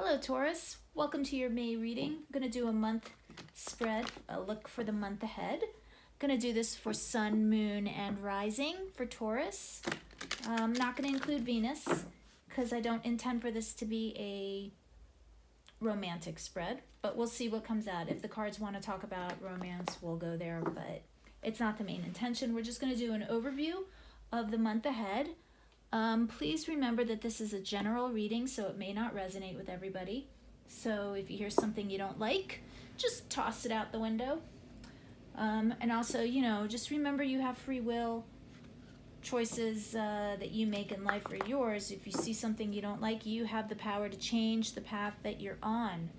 Hello Taurus, welcome to your May reading. I'm going to do a month spread, a look for the month ahead. I'm going to do this for Sun, Moon, and Rising for Taurus. I'm not going to include Venus because I don't intend for this to be a romantic spread, but we'll see what comes out. If the cards want to talk about romance, we'll go there, but it's not the main intention. We're just going to do an overview of the month ahead. Please remember that this is a general reading, so it may not resonate with everybody. So if you hear something you don't like, just toss it out the window. And also, just remember you have free will. Choices that you make in life are yours. If you see something you don't like, you have the power to change the path that you're on.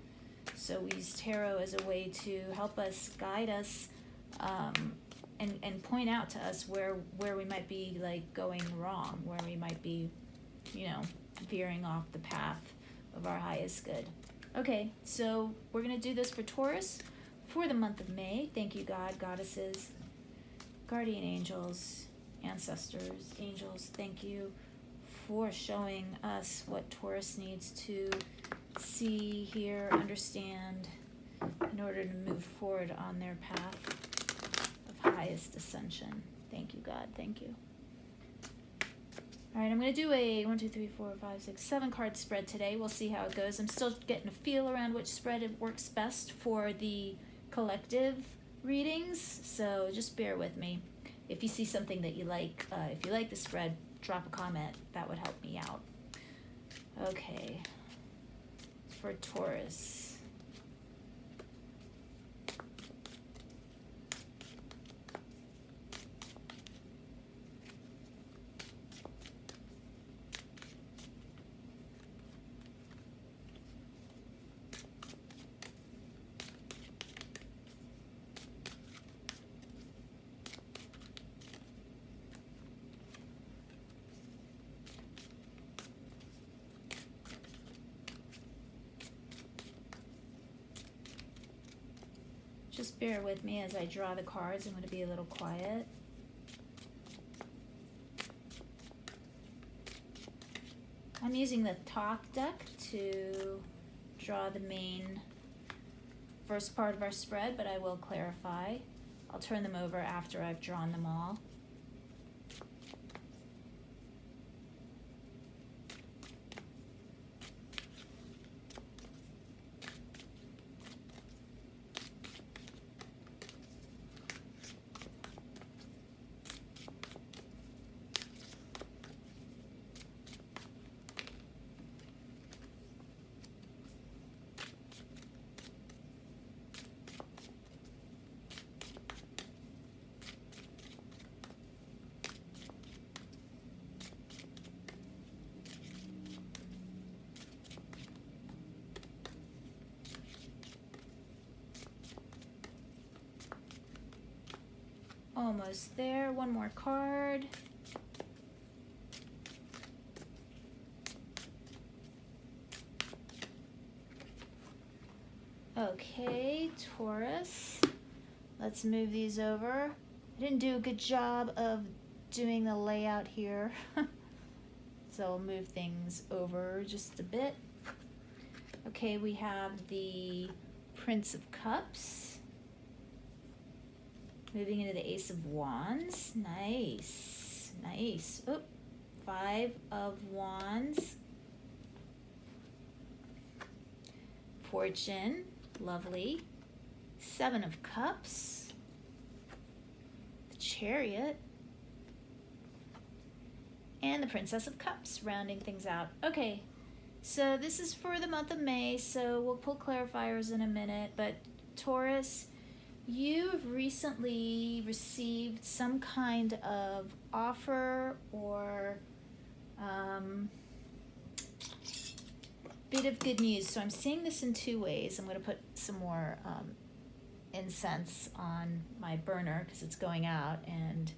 So we use tarot as a way to help us, guide us, and point out to us where we might be going wrong, where we might be, veering off the path of our highest good. Okay, so we're going to do this for Taurus for the month of May. Thank you, God, goddesses, guardian angels, ancestors, angels. Thank you for showing us what Taurus needs to see, hear, understand in order to move forward on their path of highest ascension. Thank you, God. Thank you. All right, I'm going to do a 7 card spread today. We'll see how it goes. I'm still getting a feel around which spread it works best for the collective readings, so just bear with me. If you see something that you like, if you like the spread, drop a comment. That would help me out. Okay, for Taurus. Just bear with me as I draw the cards. I'm going to be a little quiet. I'm using the talk deck to draw the main first part of our spread, but I will clarify. I'll turn them over after I've drawn them all. Almost there. One more card. Okay, Taurus. Let's move these over. I didn't do a good job of doing the layout here. So I'll move things over just a bit. Okay, we have the Prince of Cups. Moving into the Ace of Wands. Nice. Nice. Oop. 5 of Wands. Fortune. Lovely. 7 of Cups. The Chariot. And the Princess of Cups, rounding things out. Okay, so this is for the month of May, so we'll pull clarifiers in a minute, but Taurus, you've recently received some kind of offer or bit of good news. So I'm seeing this in two ways. I'm going to put some more incense on my burner because it's going out, and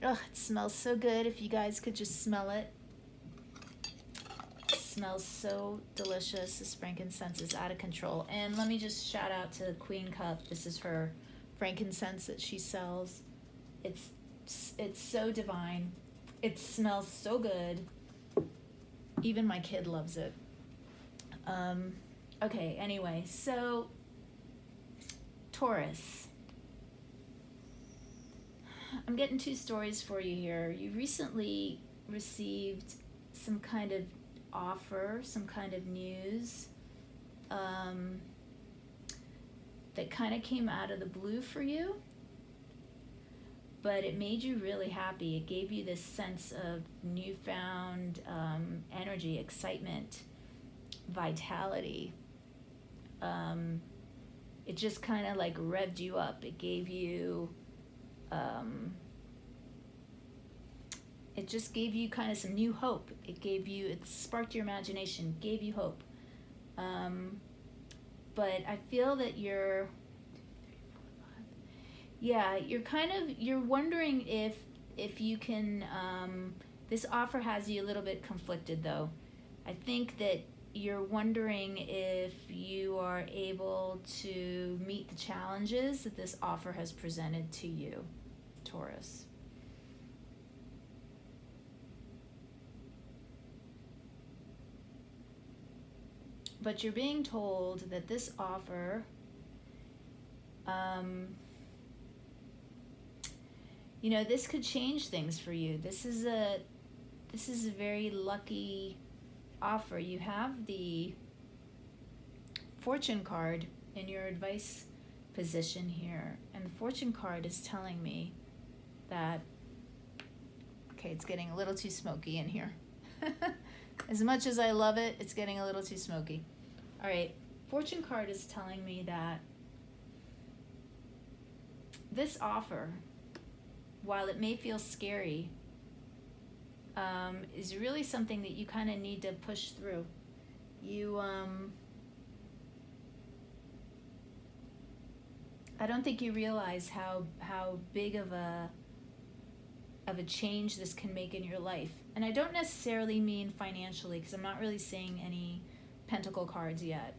it smells so good. If you guys could just smell it. It smells so delicious. This frankincense is out of control. And let me just shout out to Queen Cup. This is her frankincense that she sells. It's so divine. It smells so good. Even my kid loves it. Okay, anyway, so Taurus. I'm getting two stories for you here. You recently received some kind of offer, some kind of news that kind of came out of the blue for you, but it made you really happy. It gave you this sense of newfound energy, excitement, vitality. It just kind of like revved you up. It gave you it just gave you kind of some new hope. It sparked your imagination, gave you hope. But I feel that you're wondering if you can, this offer has you a little bit conflicted though. I think that you're wondering if you are able to meet the challenges that this offer has presented to you, Taurus. But you're being told that this offer, this could change things for you. This is a very lucky offer. You have the Fortune card in your advice position here, and the Fortune card is telling me that, okay, it's getting a little too smoky in here. As much as I love it, it's getting a little too smoky. All right, Fortune card is telling me that this offer, while it may feel scary, is really something that you kind of need to push through. You, I don't think you realize how big of a change this can make in your life. And I don't necessarily mean financially, because I'm not really seeing any pentacle cards yet.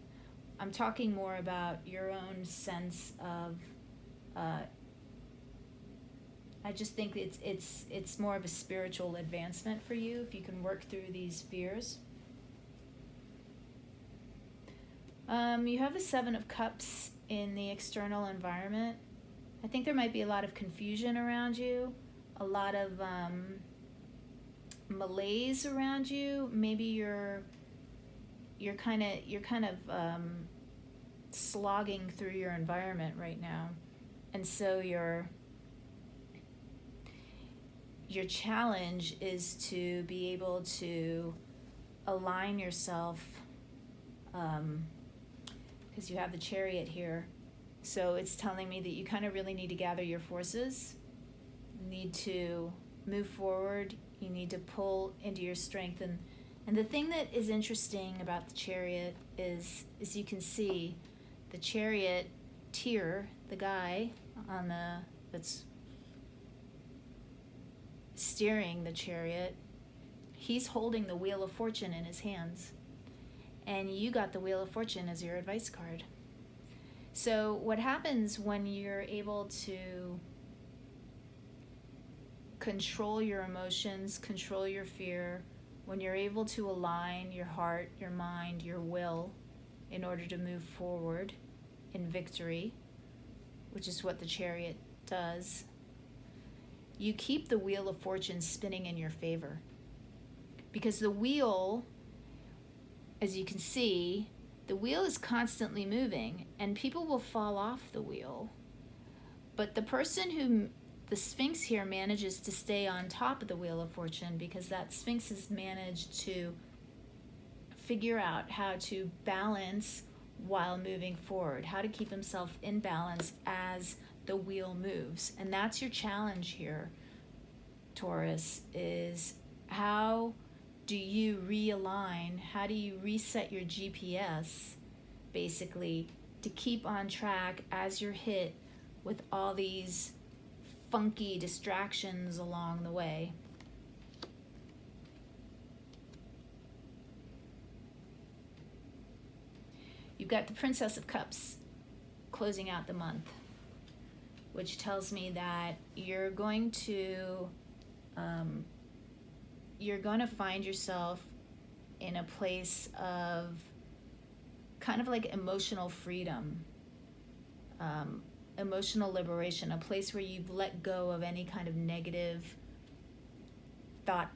I'm talking more about your own sense of, I just think it's more of a spiritual advancement for you if you can work through these fears. You have the Seven of Cups in the external environment. I think there might be a lot of confusion around you, a lot of malaise around you. Maybe you're kind of slogging through your environment right now, and so your challenge is to be able to align yourself, because you have the Chariot here. So it's telling me that you kind of really need to gather your forces. You need to move forward. You need to pull into your strength. And the thing that is interesting about the Chariot is you can see the charioteer, the guy that's steering the chariot, he's holding the Wheel of Fortune in his hands. And you got the Wheel of Fortune as your advice card. So what happens when you're able to control your emotions, control your fear, when you're able to align your heart, your mind, your will in order to move forward in victory, which is what the Chariot does, you keep the Wheel of Fortune spinning in your favor. Because the wheel, as you can see, the wheel is constantly moving, and people will fall off the wheel. But the the Sphinx here manages to stay on top of the Wheel of Fortune, because that Sphinx has managed to figure out how to balance while moving forward, how to keep himself in balance as the wheel moves. And that's your challenge here, Taurus, is how do you realign, how do you reset your GPS, basically, to keep on track as you're hit with all these funky distractions along the way. You've got the Princess of Cups closing out the month, which tells me that you're going to find yourself in a place of kind of like emotional freedom, emotional liberation, a place where you've let go of any kind of negative thought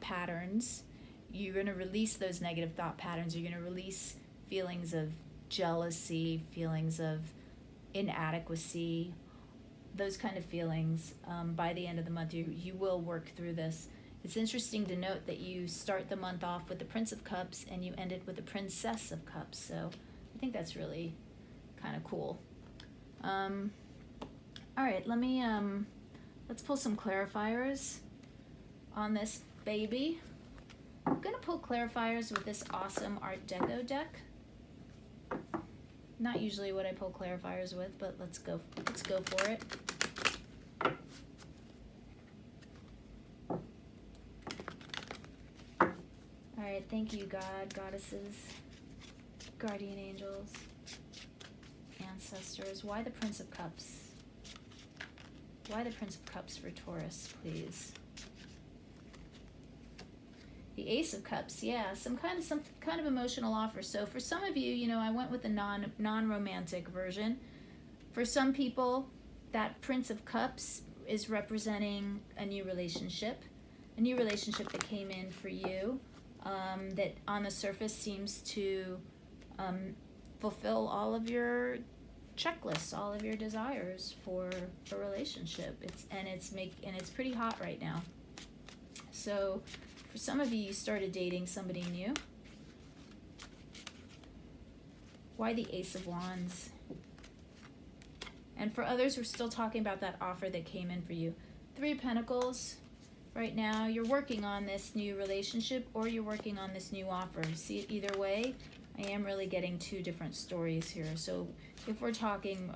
patterns. You're going to release those negative thought patterns. You're going to release feelings of jealousy, feelings of inadequacy, those kind of feelings. By the end of the month, you will work through this. It's interesting to note that you start the month off with the Prince of Cups and you end it with the Princess of Cups. So I think that's really kind of cool. All right, let's pull some clarifiers on this baby. I'm gonna pull clarifiers with this awesome Art Deco deck. Not usually what I pull clarifiers with, but let's go for it. All right, thank you, God, goddesses, guardian angels, ancestors. Why the Prince of Cups? Why the Prince of Cups for Taurus, please? The Ace of Cups, yeah, some kind of emotional offer. So for some of you, I went with the non-romantic version. For some people, that Prince of Cups is representing a new relationship that came in for you, that on the surface seems to fulfill all of your checklists, all of your desires for a relationship. It's pretty hot right now. So for some of you started dating somebody new. Why the Ace of Wands? And for others, we're still talking about that offer that came in for you. Three of Pentacles. Right now, you're working on this new relationship or you're working on this new offer. See it either way. I am really getting two different stories here. So if we're talking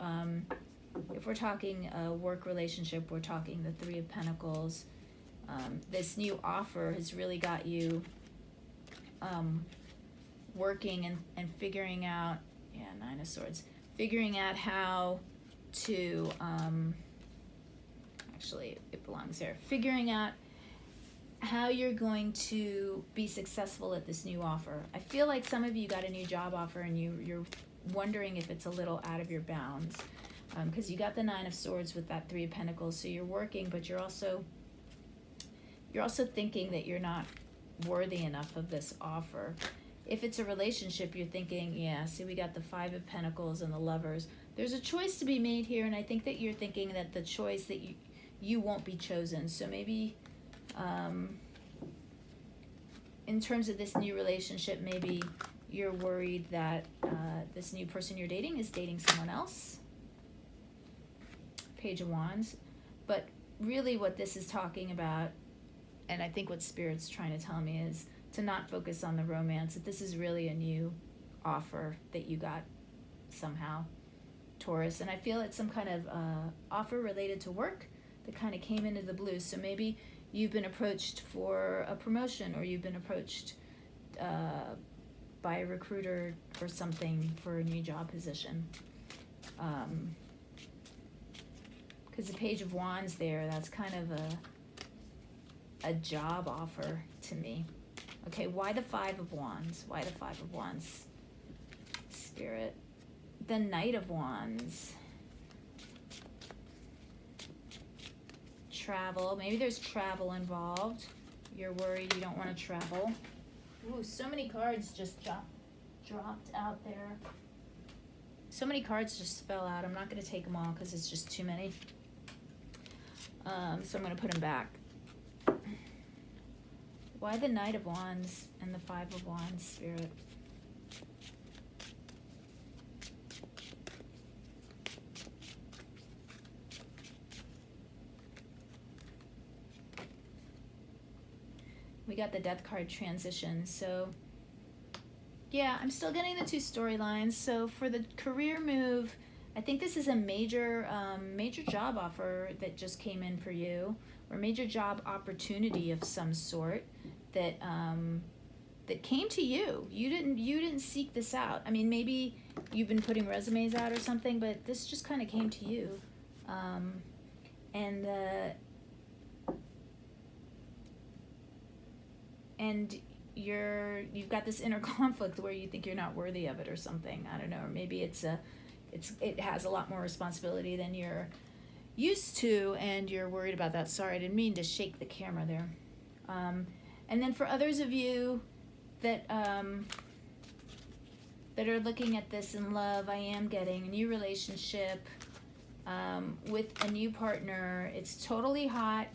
a work relationship, we're talking the Three of Pentacles. This new offer has really got you working and figuring out, Nine of Swords, figuring out how to, actually it belongs here, figuring out how you're going to be successful at this new offer. I feel like some of you got a new job offer and you're wondering if it's a little out of your bounds, because you got the Nine of Swords with that Three of Pentacles, so you're working, but you're also thinking that you're not worthy enough of this offer. If it's a relationship, you're thinking, see, we got the Five of Pentacles and the Lovers. There's a choice to be made here, and I think that you're thinking that the choice that you won't be chosen. So maybe in terms of this new relationship, maybe you're worried that this new person you're dating is dating someone else. Page of Wands. But really what this is talking about, and I think what Spirit's trying to tell me, is to not focus on the romance, that this is really a new offer that you got somehow, Taurus. And I feel it's some kind of offer related to work that kind of came into the blue. So maybe you've been approached for a promotion, or you've been approached by a recruiter or something for a new job position. Because the Page of Wands there, that's kind of a job offer to me. Okay, why the Five of Wands? Why the Five of Wands, Spirit? The Knight of Wands. Travel. Maybe there's travel involved. You're worried you don't want to travel. Ooh, so many cards just dropped out there. So many cards just fell out. I'm not going to take them all because it's just too many. So I'm going to put them back. Why the Knight of Wands and the Five of Wands, Spirit? We got the Death card, transition. So yeah, I'm still getting the two storylines. So for the career move, I think this is a major job offer that just came in for you, or major job opportunity of some sort that that came to you. You didn't seek this out. I mean, maybe you've been putting resumes out or something, but this just kind of came to you. And you've got this inner conflict where you think you're not worthy of it or something. I don't know, or maybe it has a lot more responsibility than you're used to, and you're worried about that. Sorry, I didn't mean to shake the camera there. And then for others of you that that are looking at this in love, I am getting a new relationship with a new partner. It's totally hot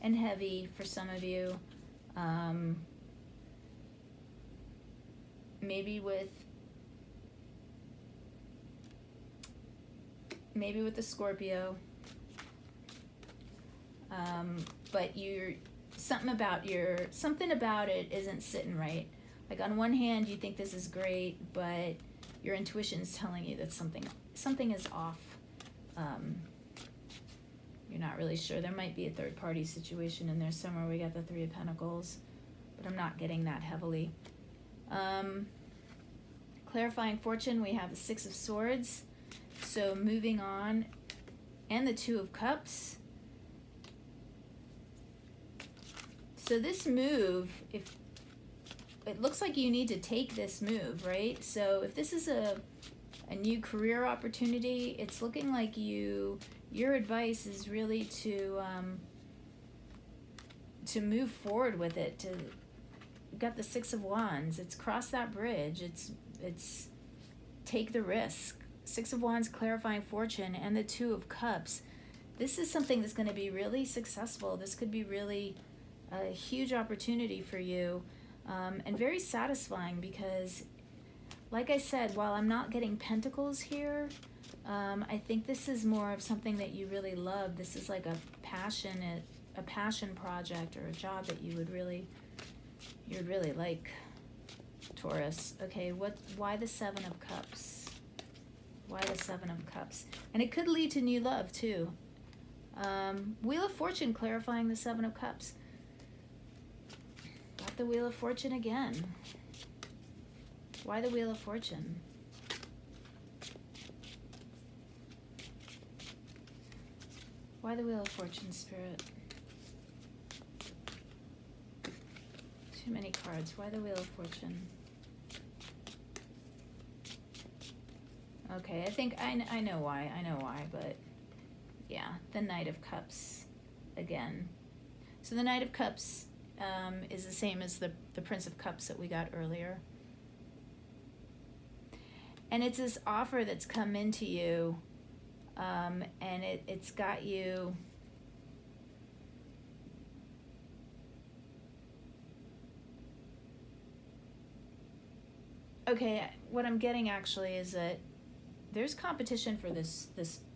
and heavy for some of you. Maybe with the Scorpio. But something about it isn't sitting right. Like on one hand, you think this is great, but your intuition is telling you that something is off. You're not really sure. There might be a third party situation in there somewhere. We got the Three of Pentacles, but I'm not getting that heavily. Clarifying fortune, we have the Six of Swords. So moving on, and the Two of Cups. So this move, if it looks like you need to take this move, right? So if this is a new career opportunity, it's looking like your advice is really to move forward with it. You've got the Six of Wands. It's cross that bridge. It's take the risk. Six of Wands, clarifying fortune, and the Two of Cups. This is something that's going to be really successful. This could be really a huge opportunity for you, and very satisfying, because like I said, while I'm not getting pentacles here, I think this is more of something that you really love. This is like a passion project, or a job that you'd really like, Taurus. Okay, why the Seven of Cups? Why the Seven of Cups? And it could lead to new love too. Wheel of Fortune, clarifying the Seven of Cups. Got the Wheel of Fortune again. Why the Wheel of Fortune? Why the Wheel of Fortune, Spirit? Too many cards. Why the Wheel of Fortune? Okay, I think I know why. But yeah, the Knight of Cups again. So the Knight of Cups is the same as the Prince of Cups that we got earlier. And it's this offer that's come into you, and it's got you... Okay, what I'm getting actually is that there's competition for this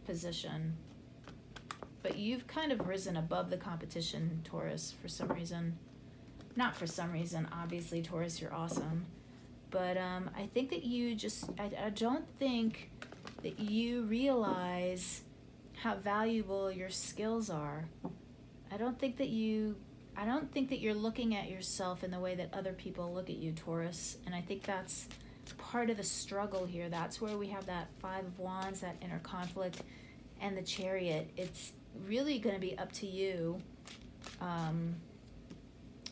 position, but you've kind of risen above the competition, Taurus, for some reason. Not for some reason, obviously, Taurus, you're awesome. But I think that you just, I don't think that you realize how valuable your skills are. I don't think that you're looking at yourself in the way that other people look at you, Taurus. And I think that's part of the struggle here. That's where we have that Five of Wands, that inner conflict, and the Chariot. It's really going to be up to you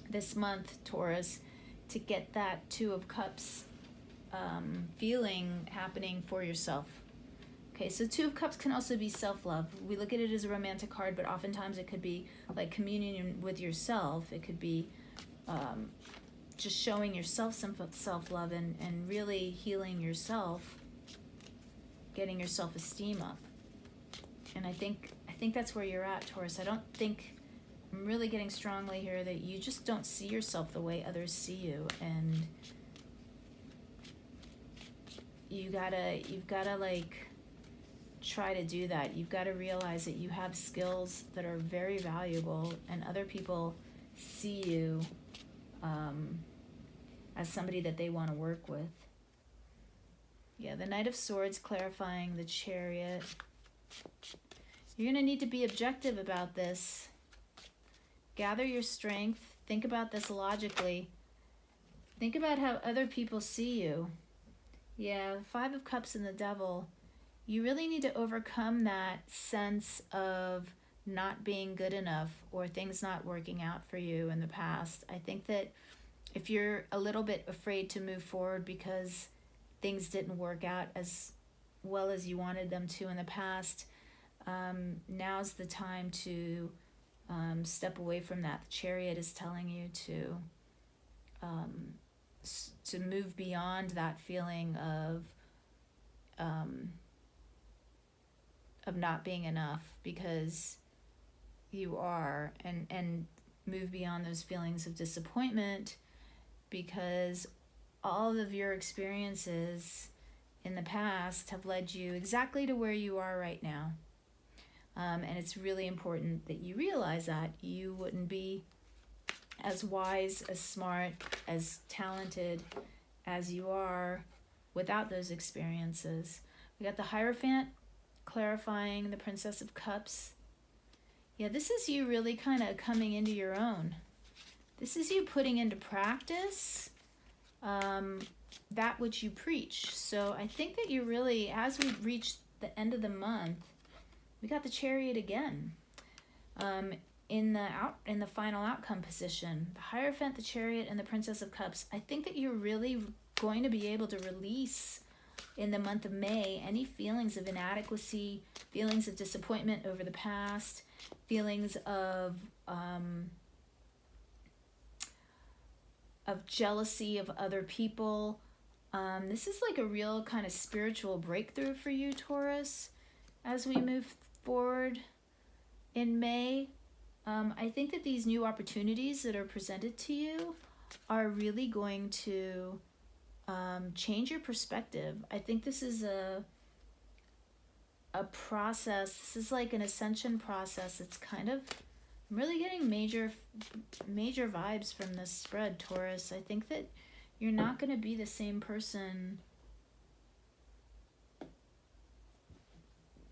this month, Taurus, to get that Two of Cups feeling happening for yourself. Okay, so Two of Cups can also be self-love. We look at it as a romantic card, but oftentimes it could be like communion with yourself. It could be just showing yourself some self-love and really healing yourself, getting your self-esteem up. And I think that's where you're at, Taurus. I'm really getting strongly here that you just don't see yourself the way others see you, and you've gotta like try to do that. You've got to realize that you have skills that are very valuable, and other people see you as somebody that they want to work with. Yeah, the Knight of Swords, clarifying the Chariot. You're going to need to be objective about this. Gather your strength. Think about this logically. Think about how other people see you. Yeah, Five of Cups and the Devil. You really need to overcome that sense of not being good enough or things not working out for you in the past. I think that if you're a little bit afraid to move forward because things didn't work out as well as you wanted them to in the past, now's the time to step away from that. The Chariot is telling you to move beyond that feeling of not being enough, because you are, and move beyond those feelings of disappointment, because all of your experiences in the past have led you exactly to where you are right now. And it's really important that you realize that. You wouldn't be as wise, as smart, as talented as you are without those experiences. We got the Hierophant clarifying the Princess of Cups. Yeah, this is you really kind of coming into your own. This is you putting into practice that which you preach. So I think that you really, as we reach the end of the month, we got the Chariot again. In the final outcome position, the Hierophant, the Chariot, and the Princess of Cups. I think that you're really going to be able to release in the month of May any feelings of inadequacy, feelings of disappointment over the past, feelings of jealousy of other people. This is like a real kind of spiritual breakthrough for you, Taurus, as we move forward in May. I think that these new opportunities that are presented to you are really going to change your perspective. I think this is a process. This is like an ascension process. It's kind of, I'm really getting major vibes from this spread, Taurus. I think that you're not going to be the same person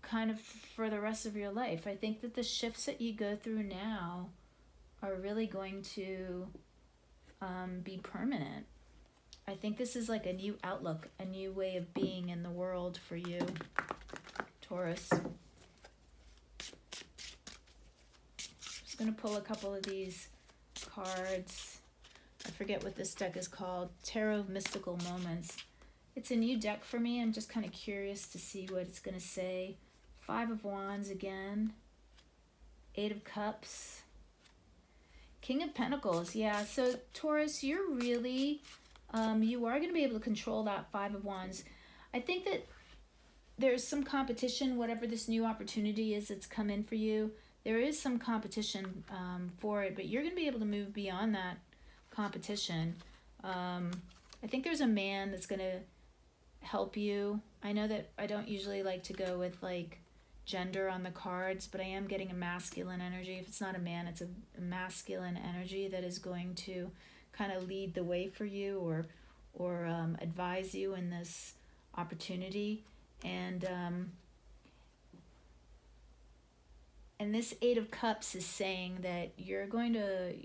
kind of for the rest of your life. I think that the shifts that you go through now are really going to be permanent. I think this is like a new outlook, a new way of being in the world for you, Taurus. Just going to pull a couple of these cards. I forget what this deck is called. Tarot of Mystical Moments. It's a new deck for me. I'm just kind of curious to see what it's going to say. 5 of Wands again. 8 of Cups. King of Pentacles. Yeah, so Taurus, you're really, you are going to be able to control that 5 of Wands. I think that there's some competition, whatever this new opportunity is that's come in for you. There is some competition for it, but you're going to be able to move beyond that competition. I think there's a man that's going to help you. I know that I don't usually like to go with like gender on the cards, but I am getting a masculine energy. If it's not a man, it's a masculine energy that is going to kind of lead the way for you or advise you in this opportunity. And this 8 of Cups is saying that you're going to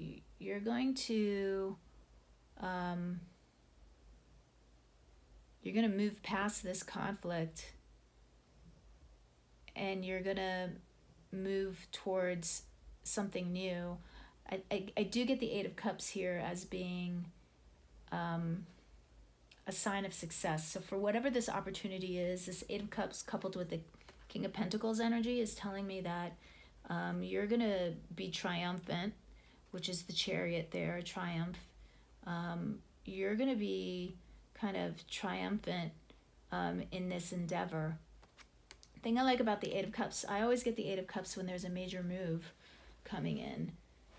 move past this conflict, and you're going to move towards something new. I do get the 8 of Cups here as being a sign of success. So for whatever this opportunity is, this 8 of Cups coupled with the King of Pentacles energy is telling me that you're going to be triumphant, which is the Chariot there, triumph. You're going to be kind of triumphant in this endeavor. The thing I like about the 8 of Cups, I always get the 8 of Cups when there's a major move coming in.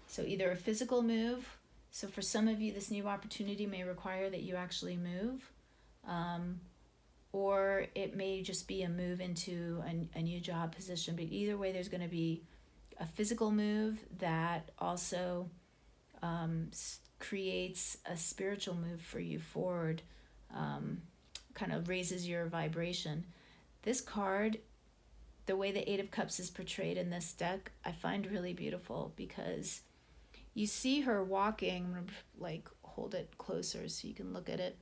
So either a physical move, so for some of you this new opportunity may require that you actually move, or it may just be a move into a new job position. But either way, there's going to be a physical move that also creates a spiritual move for you forward, kind of raises your vibration. This card, the way the 8 of Cups is portrayed in this deck, I find really beautiful, because you see her walking. I'm going to like hold it closer so you can look at it.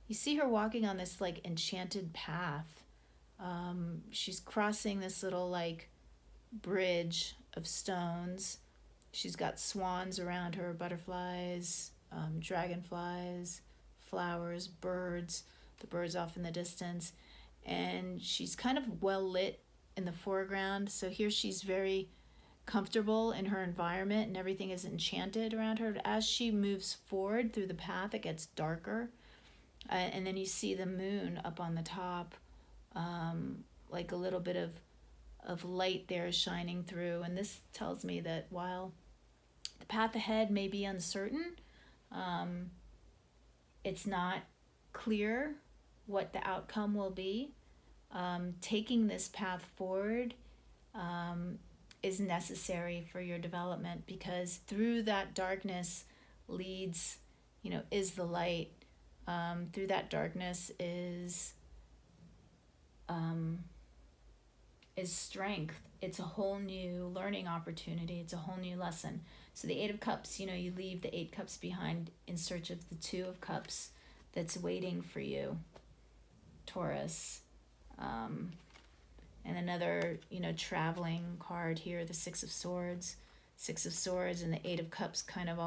You see her walking on this like enchanted path. She's crossing this little like bridge of stones. She's got swans around her, butterflies, dragonflies, flowers, birds, the birds off in the distance. And she's kind of well lit in the foreground. So here she's very comfortable in her environment and everything is enchanted around her. But as she moves forward through the path, it gets darker. And then you see the moon up on the top, like a little bit of light there shining through. And this tells me that while the path ahead may be uncertain, it's not clear what the outcome will be. Taking this path forward is necessary for your development, because through that darkness leads, is the light. Through that darkness is strength. It's a whole new learning opportunity. It's a whole new lesson. So the Eight of Cups, you leave the Eight Cups behind in search of the Two of Cups that's waiting for you, Taurus. And another, traveling card here, the Six of Swords. Six of Swords and the Eight of Cups kind of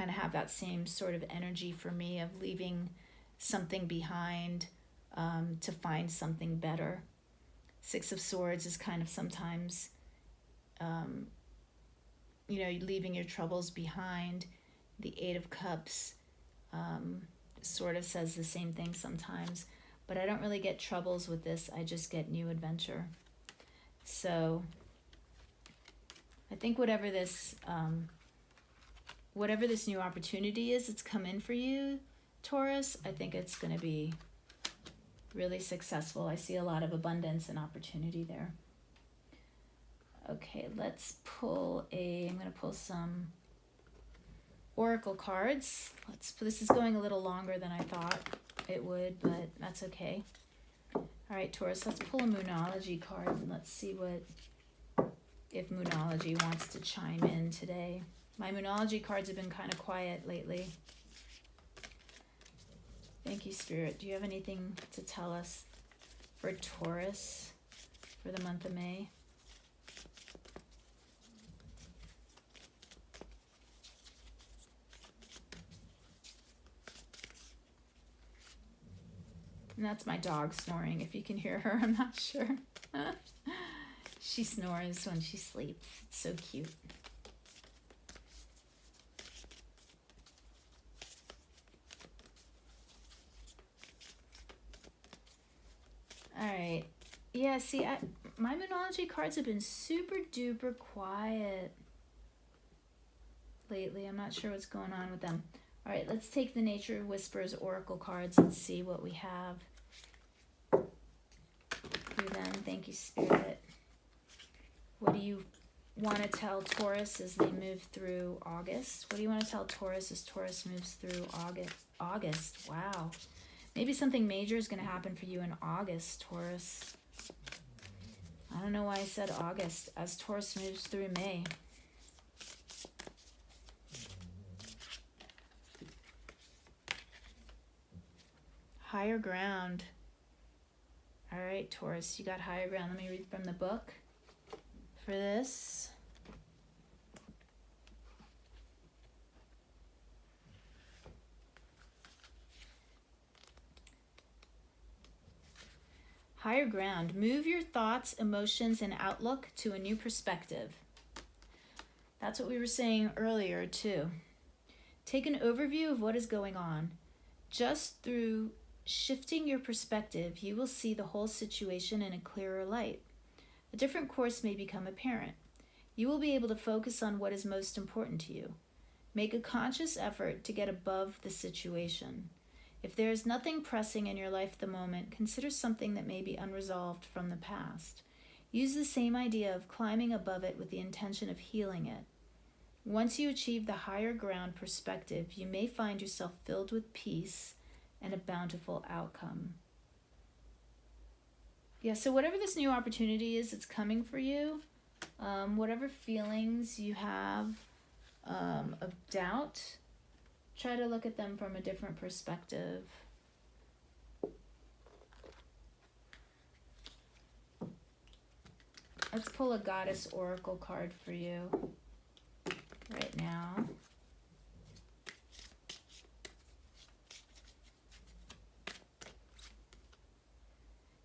have that same sort of energy for me of leaving something behind to find something better. Six of Swords is kind of sometimes, leaving your troubles behind. The Eight of Cups sort of says the same thing sometimes, but I don't really get troubles with this. I just get new adventure. So I think whatever this new opportunity is that's come in for you, Taurus, I think it's going to be really successful. I see a lot of abundance and opportunity there. Okay, I'm going to pull some oracle cards. This is going a little longer than I thought it would, but that's okay. All right, Taurus, let's pull a Moonology card and let's see if Moonology wants to chime in today. My Moonology cards have been kind of quiet lately. Thank you, Spirit. Do you have anything to tell us for Taurus for the month of May? And that's my dog snoring. If you can hear her, I'm not sure. She snores when she sleeps. It's so cute. All right. Yeah, see, my Moonology cards have been super duper quiet lately. I'm not sure what's going on with them. All right, let's take the Nature Whispers Oracle cards and see what we have through them. Thank you, Spirit. What do you want to tell Taurus as they move through August? What do you want to tell Taurus as Taurus moves through August? Wow. Maybe something major is going to happen for you in August, Taurus. I don't know why I said August, as Taurus moves through May. Higher ground. All right, Taurus, you got higher ground. Let me read from the book for this. Higher ground. Move your thoughts, emotions, and outlook to a new perspective. That's what we were saying earlier, too. Take an overview of what is going on. Just through shifting your perspective, you will see the whole situation in a clearer light. A different course may become apparent. You will be able to focus on what is most important to you. Make a conscious effort to get above the situation. If there is nothing pressing in your life at the moment, consider something that may be unresolved from the past. Use the same idea of climbing above it with the intention of healing it. Once you achieve the higher ground perspective, you may find yourself filled with peace and a bountiful outcome. Yeah, so whatever this new opportunity is, it's coming for you. Whatever feelings you have of doubt, try to look at them from a different perspective. Let's pull a Goddess Oracle card for you right now.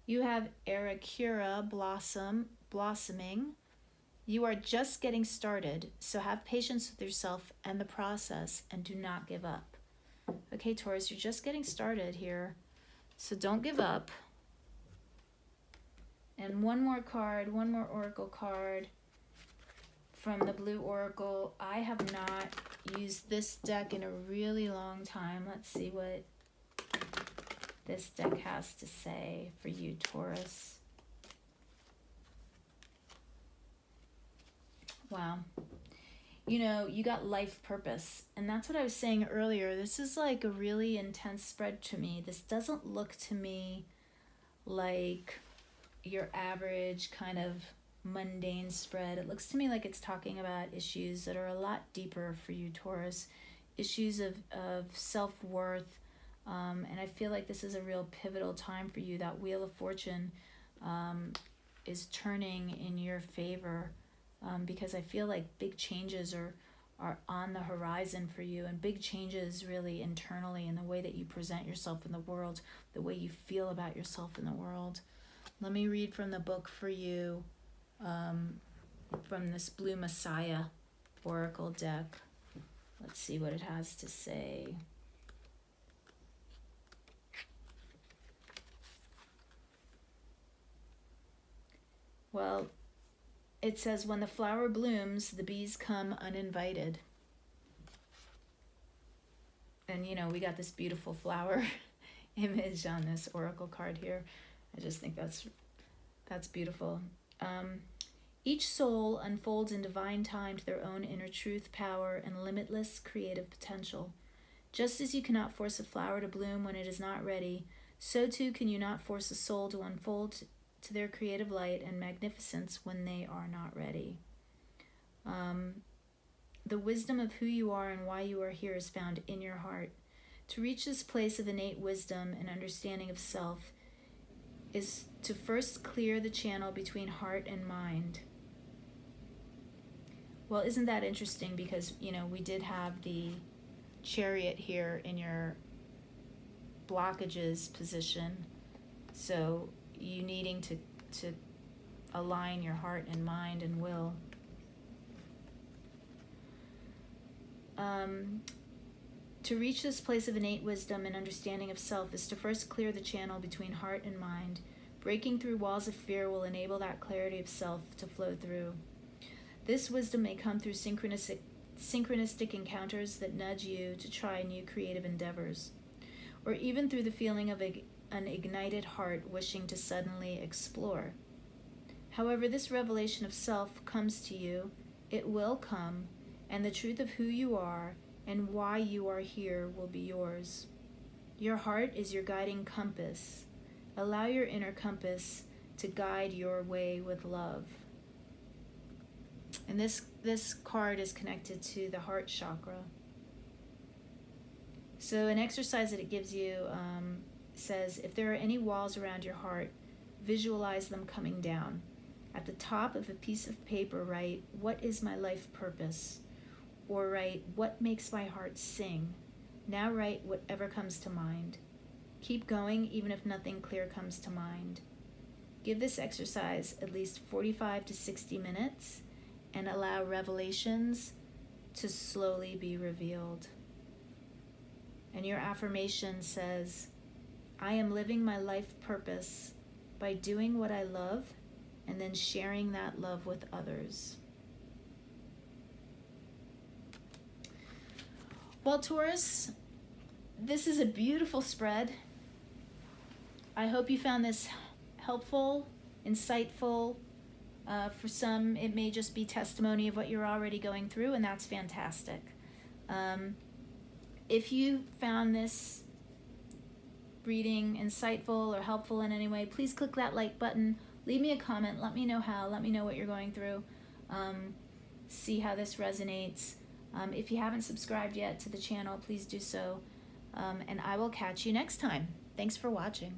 You have Aracura blossoming. You are just getting started, so have patience with yourself and the process and do not give up. Okay, Taurus, you're just getting started here, so don't give up. And one more card, one more oracle card from the Blue Oracle. I have not used this deck in a really long time. Let's see what this deck has to say for you, Taurus. Wow. You know, you got life purpose. And that's what I was saying earlier. This is like a really intense spread to me. This doesn't look to me like your average kind of mundane spread. It looks to me like it's talking about issues that are a lot deeper for you, Taurus. Issues of self-worth. And I feel like this is a real pivotal time for you. That Wheel of Fortune is turning in your favor. Because I feel like big changes are on the horizon for you, and big changes really internally in the way that you present yourself in the world, the way you feel about yourself in the world. Let me read from the book for you, from this Blue Messiah Oracle deck. Let's see what it has to say. Well, it says, when the flower blooms, the bees come uninvited. And, you know, we got this beautiful flower image on this oracle card here. I just think that's beautiful. Each soul unfolds in divine time to their own inner truth, power, and limitless creative potential. Just as you cannot force a flower to bloom when it is not ready, so too can you not force a soul to unfold to their creative light and magnificence when they are not ready. The wisdom of who you are and why you are here is found in your heart. To reach this place of innate wisdom and understanding of self is to first clear the channel between heart and mind. Well, isn't that interesting? Because, you know, we did have the Chariot here in your blockages position. So you needing to align your heart and mind and will. To reach this place of innate wisdom and understanding of self is to first clear the channel between heart and mind. Breaking through walls of fear will enable that clarity of self to flow through. This wisdom may come through synchronistic encounters that nudge you to try new creative endeavors, or even through the feeling of an ignited heart wishing to suddenly explore. However this revelation of self comes to you, it will come, and the truth of who you are and why you are here will be yours. Your heart is your guiding compass. Allow your inner compass to guide your way with love. And this card is connected to the heart chakra. So an exercise that it gives you says, if there are any walls around your heart, visualize them coming down. At the top of a piece of paper, write, what is my life purpose? Or write, what makes my heart sing? Now write whatever comes to mind. Keep going even if nothing clear comes to mind. Give this exercise at least 45 to 60 minutes and allow revelations to slowly be revealed. And your affirmation says, I am living my life purpose by doing what I love and then sharing that love with others. Well, Taurus, this is a beautiful spread. I hope you found this helpful, insightful. For some, it may just be testimony of what you're already going through, and that's fantastic. If you found this reading insightful or helpful in any way, please click that like button. Leave me a comment. Let me know how. Let me know what you're going through. See how this resonates. If you haven't subscribed yet to the channel, please do so. And I will catch you next time. Thanks for watching.